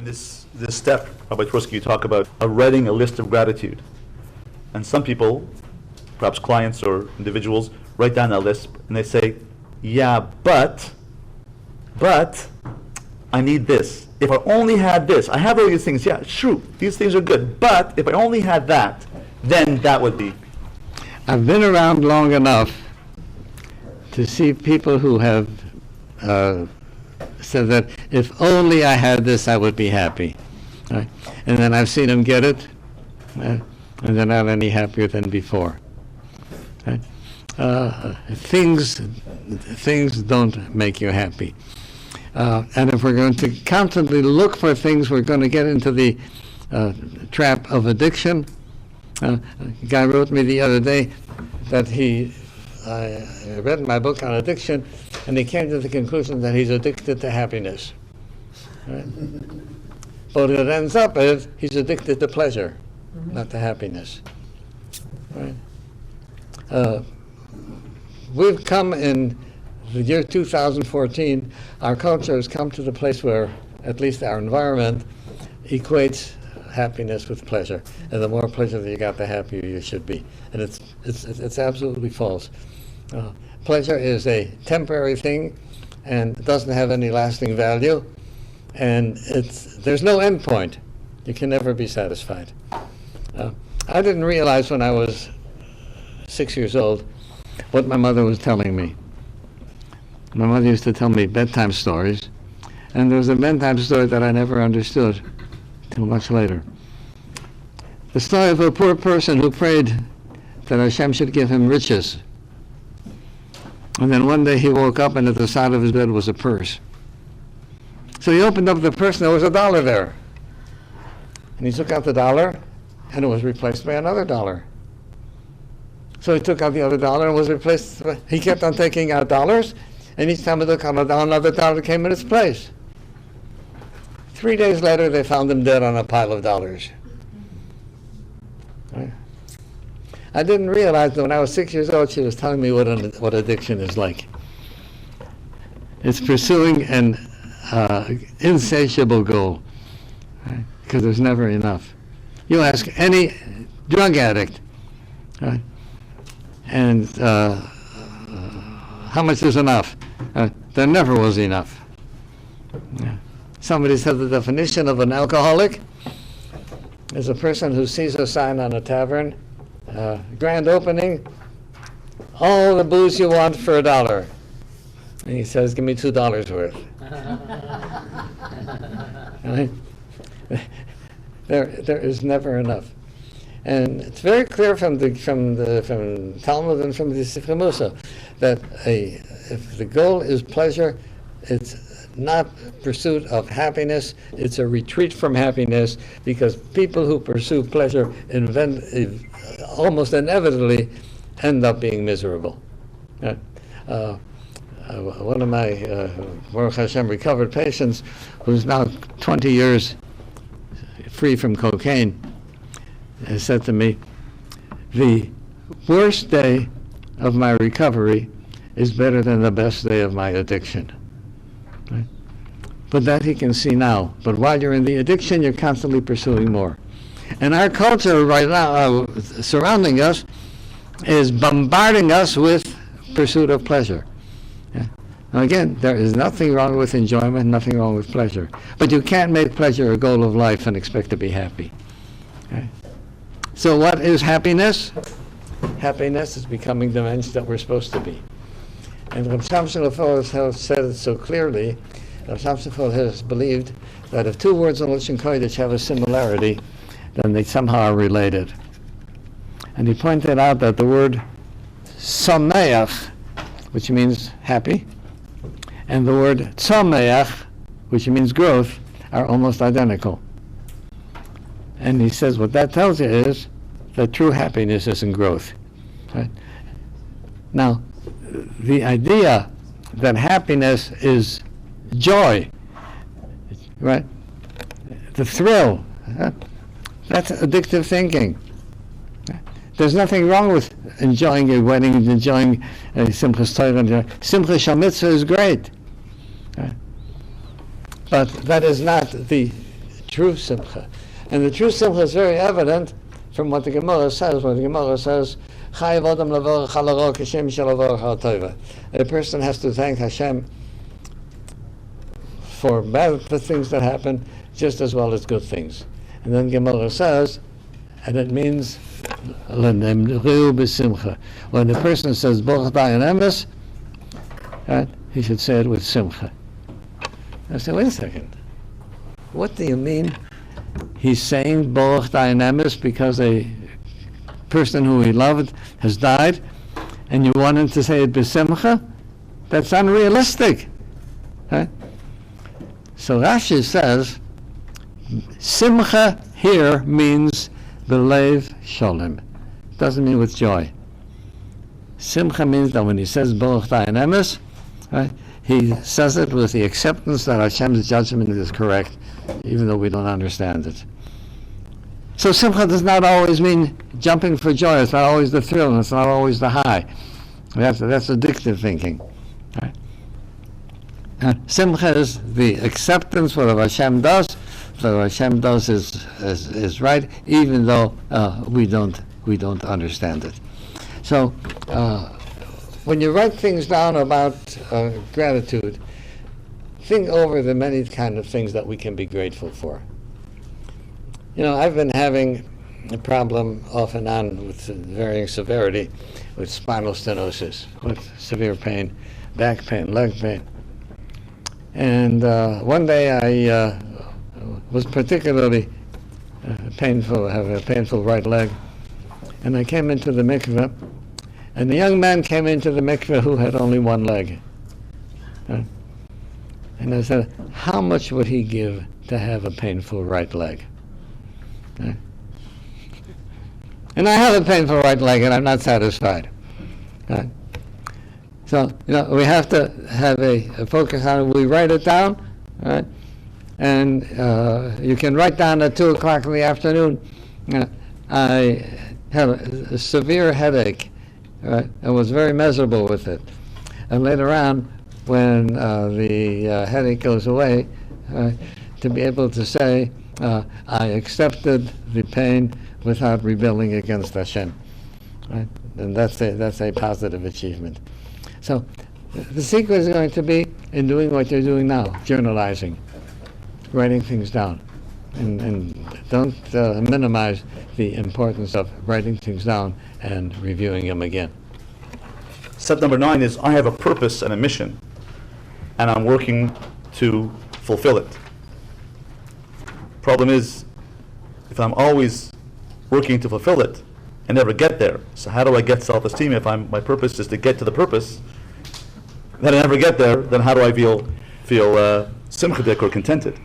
this step, Rabbi Twerski, you talk about writing a list of gratitude. And some people, perhaps clients or individuals, write down that list and they say, yeah, but I need this. If I only had this, I have all these things, yeah, true, these things are good, but if I only had that, then that would be. I've been around long enough to see people who have said that if only I had this, I would be happy. Right? And then I've seen them get it, and they're not any happier than before. Right? Things don't make you happy. And if we're going to constantly look for things, we're going to get into the trap of addiction. A guy wrote me the other day that I read my book on addiction, and he came to the conclusion that he's addicted to happiness. Right? But it ends up as he's addicted to pleasure, not to happiness. Right? We've come in the year 2014, our culture has come to the place where at least our environment equates happiness with pleasure, and the more pleasure that you got, the happier you should be. And it's absolutely false. Pleasure is a temporary thing, and it doesn't have any lasting value, and there's no end point. You can never be satisfied. I didn't realize when I was 6 years old what my mother was telling me. My mother used to tell me bedtime stories, and there was a bedtime story that I never understood till much later. The story of a poor person who prayed that Hashem should give him riches. And then one day he woke up and at the side of his bed was a purse. So he opened up the purse and there was $1 there. And he took out the dollar and it was replaced by another dollar. So he took out the other dollar and was replaced he kept on taking out dollars, and each time he took out a dollar, another dollar came in its place. 3 days later, they found him dead on a pile of dollars. Right? I didn't realize that when I was 6 years old, she was telling me what addiction is like. It's pursuing an insatiable goal, right? Because there's never enough. You ask any drug addict, right? And how much is enough? There never was enough. Yeah. Somebody said the definition of an alcoholic is a person who sees a sign on a tavern, grand opening, all the booze you want for $1. And he says, give me $2 worth. Right? There is never enough. And it's very clear from Talmud and from the Sifrei Musa that if the goal is pleasure, it's not pursuit of happiness, it's a retreat from happiness, because people who pursue pleasure almost inevitably end up being miserable. One of my Baruch Hashem recovered patients, who's now 20 years free from cocaine, has said to me, the worst day of my recovery is better than the best day of my addiction. Right? But that he can see now. But while you're in the addiction, you're constantly pursuing more. And our culture right now, surrounding us, is bombarding us with pursuit of pleasure. Yeah? Now again, there is nothing wrong with enjoyment, nothing wrong with pleasure. But you can't make pleasure a goal of life and expect to be happy. Okay? So what is happiness? Happiness is becoming the mensch that we're supposed to be. And Rav Shamshon has said it so clearly. Rav Shamshon has believed that if two words in Lashon Kodesh have a similarity, then they somehow are related. And he pointed out that the word sameach, which means happy, and the word tzameach, which means growth, are almost identical. And he says what that tells you is that true happiness is in growth. Right? Now, the idea that happiness is joy, right? The thrill, that's addictive thinking. There's nothing wrong with enjoying a wedding, enjoying a Simchas Torah. Simchas Shal Mitzvah is great. Right? But that is not the true simcha. And the true simcha is very evident from what the Gemara says. When the Gemara says, "Chayav adam lavorach al hara kashem shel lavorach al tova." A person has to thank Hashem for bad things that happen just as well as good things. And then Gemara says, and it means when the person says Baruch Dayan Emes, right, he should say it with simcha. I say, wait a second. What do you mean? He's saying Baruch Dayan Emes because a person who he loved has died, and you want him to say it b'simcha? That's unrealistic. Right? So Rashi says, simcha here means belev sholem. Doesn't mean with joy. Simcha means that when he says Baruch Dayan Emes, right, he says it with the acceptance that Hashem's judgment is correct, even though we don't understand it. So simcha does not always mean jumping for joy. It's not always the thrill, and it's not always the high. That's addictive thinking. Right? Simcha is the acceptance what Hashem does. So what Hashem does is right, even though we don't understand it. So when you write things down about gratitude, think over the many kind of things that we can be grateful for. You know, I've been having a problem off and on with varying severity with spinal stenosis, with severe pain, back pain, leg pain. And one day I was particularly painful, have a painful right leg, and I came into the mikveh, and the young man came into the mikveh who had only one leg. And I said, how much would he give to have a painful right leg? And I have a painful right leg, and I'm not satisfied. So, you know, we have to have a focus on it. We write it down, right? And you can write down at 2 o'clock in the afternoon, I had a severe headache, right? I was very miserable with it. And later on, when the headache goes away, to be able to say, I accepted the pain without rebelling against Hashem. Right? And that's a positive achievement. So the secret is going to be in doing what you're doing now, journalizing, writing things down. And don't minimize the importance of writing things down and reviewing them again. Step number 9 is I have a purpose and a mission, and I'm working to fulfill it. Problem is, if I'm always working to fulfill it, I never get there. So how do I get self-esteem if my purpose is to get to the purpose? Then I never get there. Then how do I feel simchadik or contented?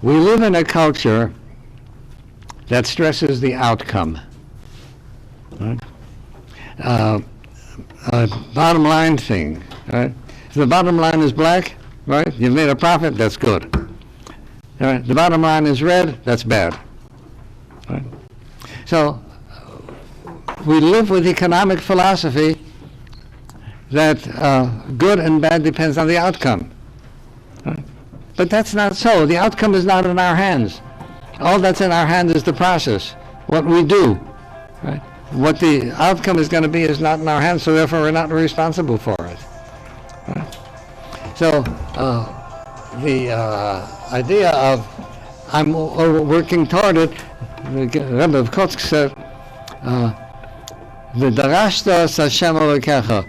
We live in a culture that stresses the outcome. Right? Bottom line thing. Right? If the bottom line is black, right? You've made a profit. That's good. All right? The bottom line is red. That's bad. Right? So we live with economic philosophy that good and bad depends on the outcome. Right? But that's not so. The outcome is not in our hands. All that's in our hands is the process, what we do. Right? What the outcome is going to be is not in our hands, so therefore we're not responsible for it. Right? So the idea of I'm working toward it, the Rebbe of Kotsk said, "V'darashta Hashem Elokecha."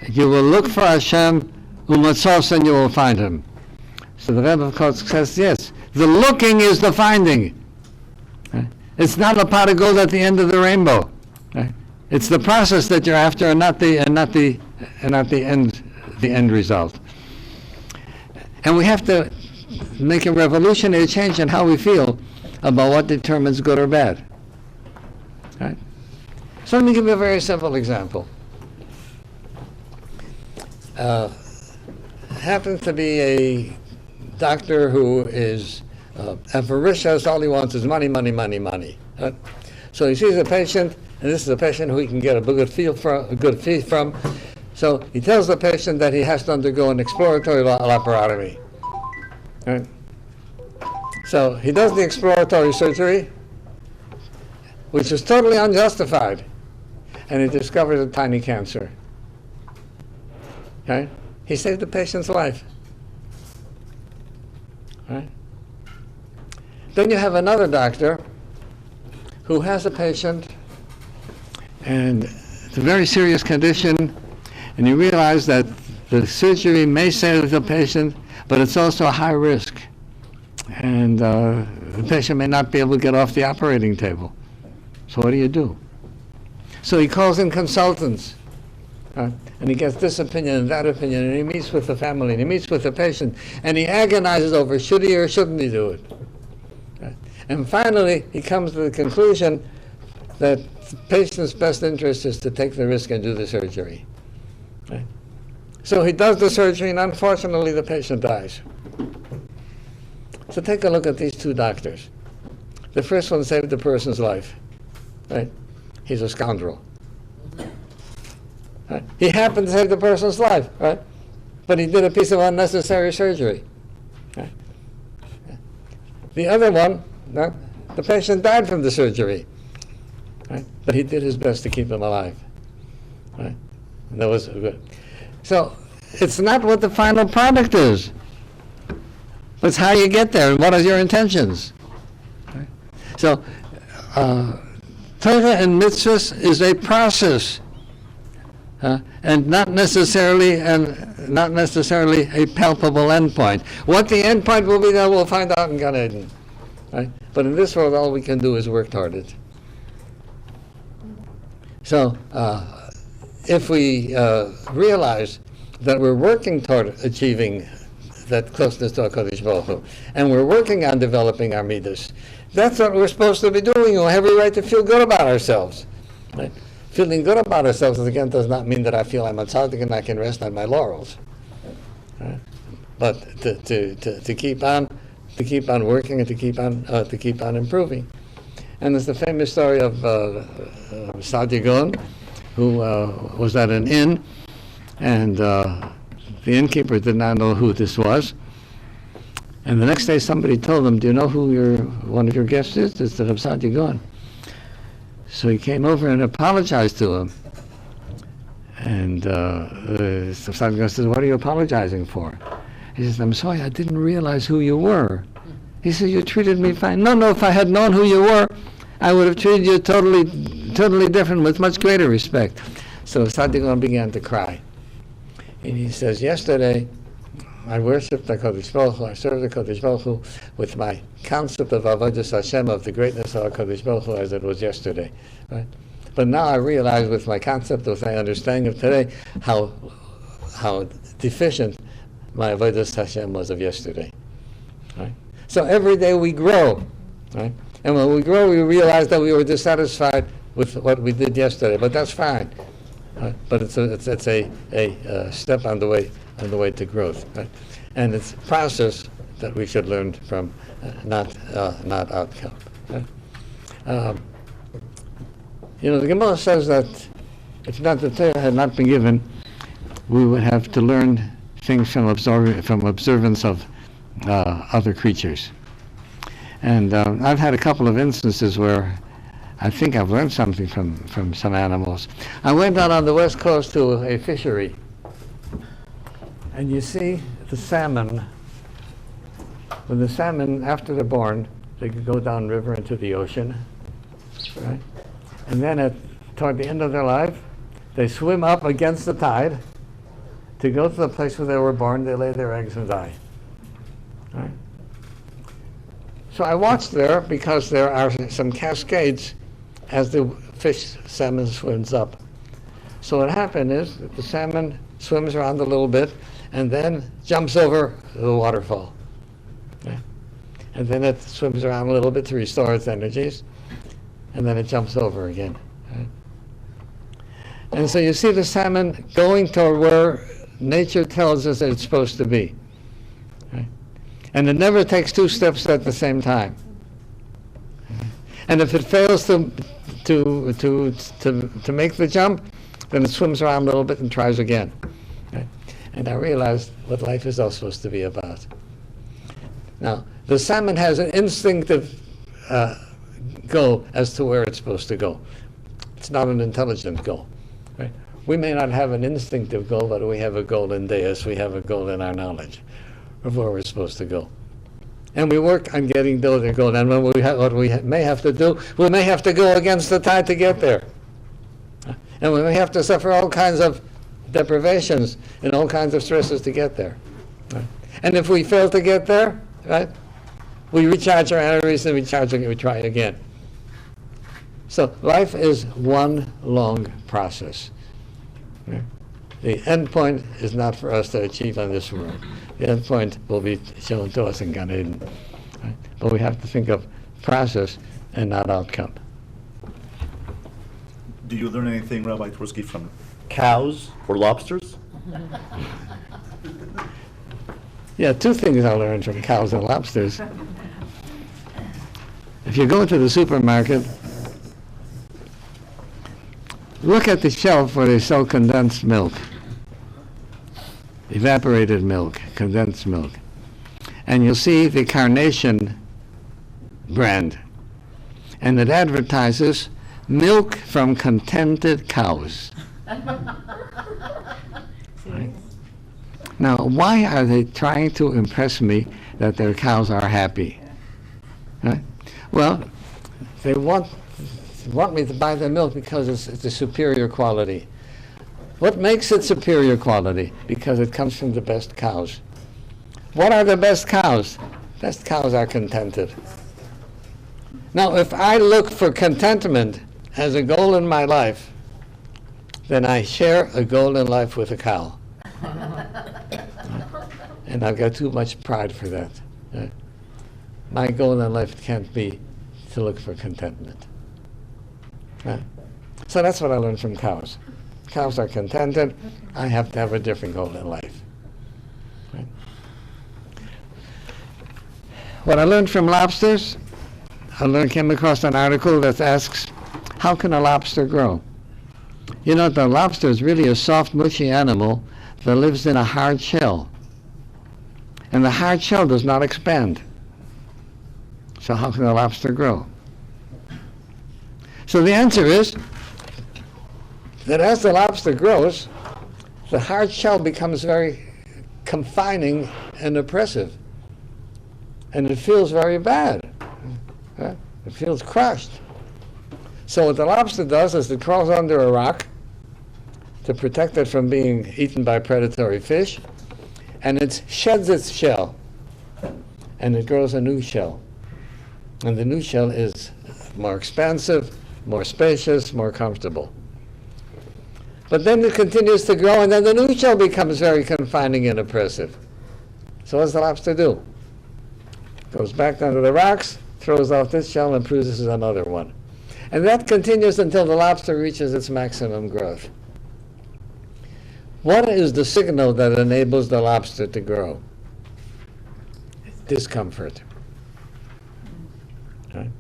You will look for Hashem, umatzos, and you will find Him. So the Rebbe of Kotsk says, yes, the looking is the finding. Right? It's not a pot of gold at the end of the rainbow. Right? It's the process that you're after, and not the end result. And we have to make a revolutionary change in how we feel about what determines good or bad. Right? So let me give you a very simple example. Happens to be a doctor who is avaricious. All he wants is money, money, money, money. So he sees a patient, and this is a patient who he can get a good fee from. So he tells the patient that he has to undergo an exploratory laparotomy. Right? So he does the exploratory surgery, which is totally unjustified, and he discovers a tiny cancer. Okay? He saved the patient's life. Right? Then you have another doctor who has a patient, and it's a very serious condition, and you realize that the surgery may save the patient, but it's also a high risk, and the patient may not be able to get off the operating table. So what do? So he calls in consultants, and he gets this opinion and that opinion, and he meets with the family, and he meets with the patient, and he agonizes over should he or shouldn't he do it. And finally, he comes to the conclusion that the patient's best interest is to take the risk and do the surgery. Right? So he does the surgery, and unfortunately, the patient dies. So take a look at these two doctors. The first one saved the person's life. Right? He's a scoundrel. Right? He happened to save the person's life, right? But he did a piece of unnecessary surgery. Right? The other one, no, the patient died from the surgery, right? But he did his best to keep him alive. Right? And that was good. So it's not what the final product is. It's how you get there and what are your intentions. Right? So Torah and mitzvahs is a process, and not necessarily a palpable endpoint. What the endpoint will be, that we'll find out in Gan Eden. Right? But in this world, all we can do is work toward it. So if we realize that we're working toward achieving that closeness to HaKadosh Baruch Hu, and we're working on developing our midas, that's what we're supposed to be doing. We have every right to feel good about ourselves. Right? Feeling good about ourselves, again, does not mean that I feel I'm a tzaddik and I can rest on my laurels. Right? But to keep on working and to keep on improving. And there's the famous story of Saadia Gaon, who was at an inn, and the innkeeper did not know who this was. And the next day somebody told him, do you know who one of your guests is? It's the Rav Saadia Gaon. So he came over and apologized to him. And Saadia Gaon says, what are you apologizing for? He says, I'm sorry, I didn't realize who you were. He said, you treated me fine. No, if I had known who you were, I would have treated you totally different, with much greater respect. So Saadia Gaon began to cry. And he says, yesterday, I worshipped the HaKadosh Baruch Hu, I served the HaKadosh Baruch Hu with my concept of Avodas Hashem, of the greatness of HaKadosh Baruch Hu, as it was yesterday. Right? But now I realize with my concept, with my understanding of today, how deficient my Avodas Hashem was of yesterday. Right? So every day we grow. Right? And when we grow, we realize that we were dissatisfied with what we did yesterday, but that's fine. Right? But it's a step on the way to growth, right? And it's a process that we should learn from, not outcome. Right? The Gemara says that if not the Torah had not been given, we would have to learn things from observance of other creatures. And I've had a couple of instances where I think I've learned something from some animals. I went out on the west coast to a fishery, and you see the salmon. When the salmon, after they're born, they can go downriver into the ocean, right? And then toward the end of their life, they swim up against the tide to go to the place where they were born. They lay their eggs and die. Right? So I watched there because there are some cascades as the salmon swims up. So what happened is that the salmon swims around a little bit and then jumps over the waterfall. Okay? And then it swims around a little bit to restore its energies, and then it jumps over again. Okay? And so you see the salmon going toward where nature tells us that it's supposed to be. Okay? And it never takes two steps at the same time. Okay? And if it fails to make the jump, then it swims around a little bit and tries again. Okay? And I realized what life is all supposed to be about. Now, The salmon has an instinctive goal as to where it's supposed to go. It's not an intelligent goal. Right? We may not have an instinctive goal, but we have a goal in Deus. We have a goal in our knowledge of where we're supposed to go. And we work on getting to the goal. And what we may have to do, we may have to go against the tide to get there. And we may have to suffer all kinds of deprivations and all kinds of stresses to get there. Right? And if we fail to get there, right, we recharge our batteries and we try again. So life is one long process. Right? The end point is not for us to achieve on this world. The end point will be shown to us in Gan Eden. Right? But we have to think of process and not outcome. Do you learn anything, Rabbi Twerski, from cows or lobsters? Yeah, two things I learned from cows and lobsters. If you go to the supermarket, look at the shelf where they sell condensed milk, evaporated milk, condensed milk, and you'll see the Carnation brand, and it advertises milk from contented cows. Right? Now, why are they trying to impress me that their cows are happy? Right? Well, they want me to buy their milk because it's a superior quality. What makes it superior quality? Because it comes from the best cows. What are the best cows? Best cows are contented. Now, if I look for contentment as a goal in my life, then I share a goal in life with a cow. And I've got too much pride for that. My goal in life can't be to look for contentment. So that's what I learned from cows. Cows are contented. I have to have a different goal in life. Right? What I learned from lobsters, came across an article that asks, how can a lobster grow? You know, the lobster is really a soft, mushy animal that lives in a hard shell. And the hard shell does not expand. So how can a lobster grow? So the answer is that as the lobster grows, the hard shell becomes very confining and oppressive. And it feels very bad. It feels crushed. So what the lobster does is it crawls under a rock to protect it from being eaten by predatory fish, and it sheds its shell, and it grows a new shell. And the new shell is more expansive, more spacious, more comfortable. But then it continues to grow, and then the new shell becomes very confining and oppressive. So what does the lobster do? Goes back under the rocks, throws off this shell, and produces another one. And that continues until the lobster reaches its maximum growth. What is the signal that enables the lobster to grow? Discomfort. Right?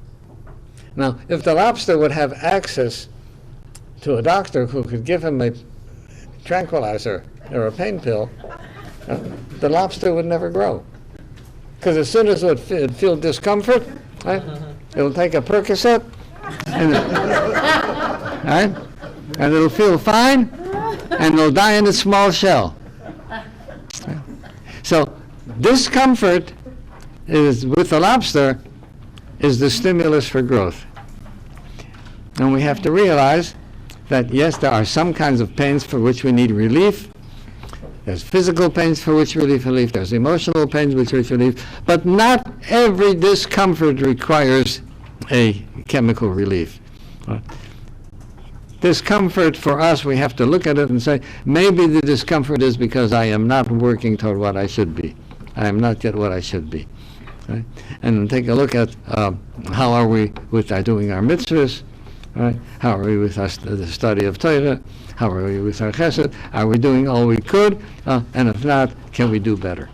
Now, if the lobster would have access to a doctor who could give him a tranquilizer or a pain pill, the lobster would never grow. Because as soon as it would feel discomfort, right, it'll take a Percocet, and right? And it'll feel fine, and it'll die in its small shell. So discomfort is, with the lobster, is the stimulus for growth. And we have to realize that, yes, there are some kinds of pains for which we need relief. There's physical pains for which we need relief. There's emotional pains which we need relief. But not every discomfort requires a chemical relief. Discomfort for us, we have to look at it and say, maybe the discomfort is because I am not working toward what I should be. I am not yet what I should be. Right? And take a look at how are we with our doing our mitzvahs, right? How are we with the study of Torah? How are we with our chesed? Are we doing all we could? And if not, can we do better?